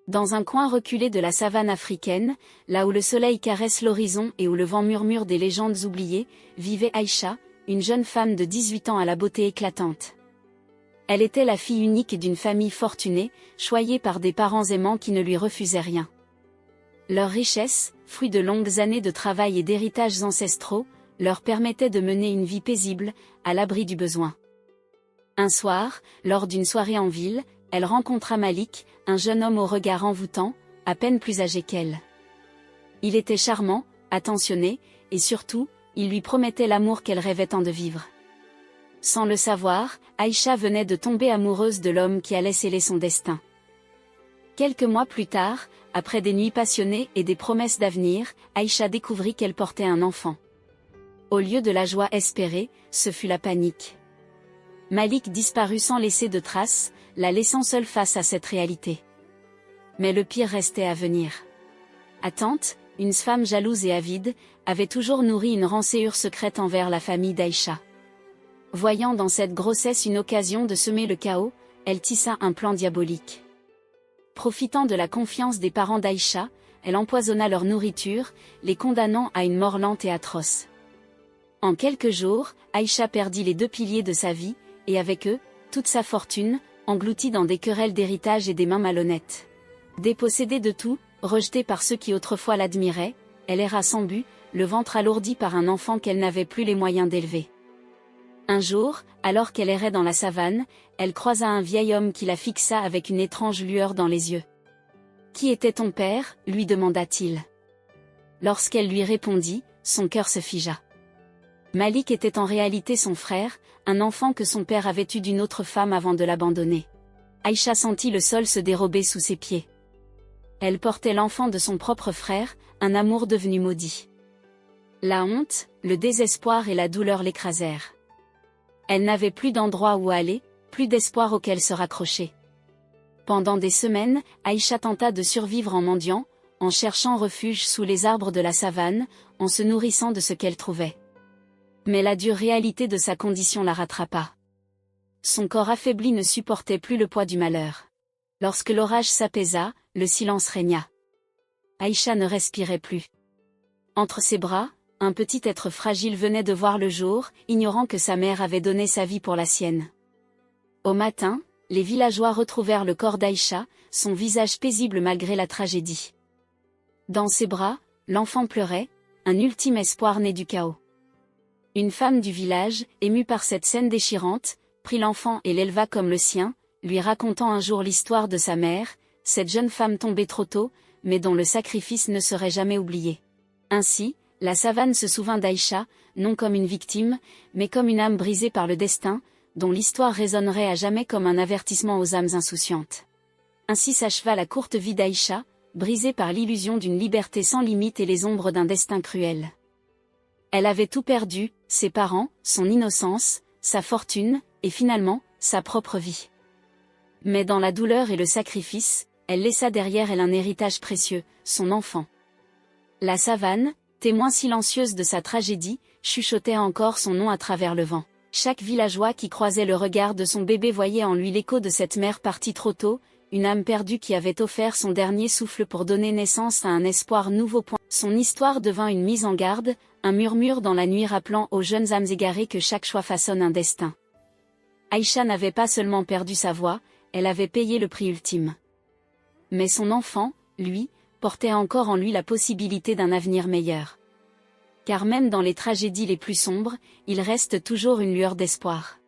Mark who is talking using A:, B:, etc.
A: Dans un coin reculé de la savane africaine, là où le soleil caresse l'horizon et où le vent murmure des légendes oubliées, vivait Aïcha, une jeune femme de 18 ans à la beauté éclatante. Elle était la fille unique d'une famille fortunée, choyée par des parents aimants qui ne lui refusaient rien. Leur richesse, fruit de longues années de travail et d'héritages ancestraux, leur permettait de mener une vie paisible, à l'abri du besoin. Un soir, lors d'une soirée en ville, elle rencontra Malik, un jeune homme au regard envoûtant, à peine plus âgé qu'elle. Il était charmant, attentionné, et surtout, il lui promettait l'amour qu'elle rêvait tant de vivre. Sans le savoir, Aïcha venait de tomber amoureuse de l'homme qui allait sceller son destin. Quelques mois plus tard, après des nuits passionnées et des promesses d'avenir, Aïcha découvrit qu'elle portait un enfant. Au lieu de la joie espérée, ce fut la panique. Malik disparut sans laisser de traces, la laissant seule face à cette réalité. Mais le pire restait à venir. Attente, une femme jalouse et avide, avait toujours nourri une rancœur secrète envers la famille d'Aïcha. Voyant dans cette grossesse une occasion de semer le chaos, elle tissa un plan diabolique. Profitant de la confiance des parents d'Aïcha, elle empoisonna leur nourriture, les condamnant à une mort lente et atroce. En quelques jours, Aïcha perdit les deux piliers de sa vie, et avec eux, toute sa fortune, engloutie dans des querelles d'héritage et des mains malhonnêtes. Dépossédée de tout, rejetée par ceux qui autrefois l'admiraient, elle erra sans but, le ventre alourdi par un enfant qu'elle n'avait plus les moyens d'élever. Un jour, alors qu'elle errait dans la savane, elle croisa un vieil homme qui la fixa avec une étrange lueur dans les yeux. « Qui était ton père ?» lui demanda-t-il. Lorsqu'elle lui répondit, son cœur se figea. Malik était en réalité son frère, un enfant que son père avait eu d'une autre femme avant de l'abandonner. Aïcha sentit le sol se dérober sous ses pieds. Elle portait l'enfant de son propre frère, un amour devenu maudit. La honte, le désespoir et la douleur l'écrasèrent. Elle n'avait plus d'endroit où aller, plus d'espoir auquel se raccrocher. Pendant des semaines, Aïcha tenta de survivre en mendiant, en cherchant refuge sous les arbres de la savane, en se nourrissant de ce qu'elle trouvait. Mais la dure réalité de sa condition la rattrapa. Son corps affaibli ne supportait plus le poids du malheur. Lorsque l'orage s'apaisa, le silence régna. Aïcha ne respirait plus. Entre ses bras, un petit être fragile venait de voir le jour, ignorant que sa mère avait donné sa vie pour la sienne. Au matin, les villageois retrouvèrent le corps d'Aïcha, son visage paisible malgré la tragédie. Dans ses bras, l'enfant pleurait, un ultime espoir né du chaos. Une femme du village, émue par cette scène déchirante, prit l'enfant et l'éleva comme le sien, lui racontant un jour l'histoire de sa mère, cette jeune femme tombée trop tôt, mais dont le sacrifice ne serait jamais oublié. Ainsi, la savane se souvint d'Aïcha, non comme une victime, mais comme une âme brisée par le destin, dont l'histoire résonnerait à jamais comme un avertissement aux âmes insouciantes. Ainsi s'acheva la courte vie d'Aïcha, brisée par l'illusion d'une liberté sans limite et les ombres d'un destin cruel. Elle avait tout perdu, ses parents, son innocence, sa fortune, et finalement, sa propre vie. Mais dans la douleur et le sacrifice, elle laissa derrière elle un héritage précieux, son enfant. La savane, témoin silencieuse de sa tragédie, chuchotait encore son nom à travers le vent. Chaque villageois qui croisait le regard de son bébé voyait en lui l'écho de cette mère partie trop tôt, une âme perdue qui avait offert son dernier souffle pour donner naissance à un espoir nouveau. Son histoire devint une mise en garde, un murmure dans la nuit rappelant aux jeunes âmes égarées que chaque choix façonne un destin. Aïcha n'avait pas seulement perdu sa voix, elle avait payé le prix ultime. Mais son enfant, lui, portait encore en lui la possibilité d'un avenir meilleur. Car même dans les tragédies les plus sombres, il reste toujours une lueur d'espoir.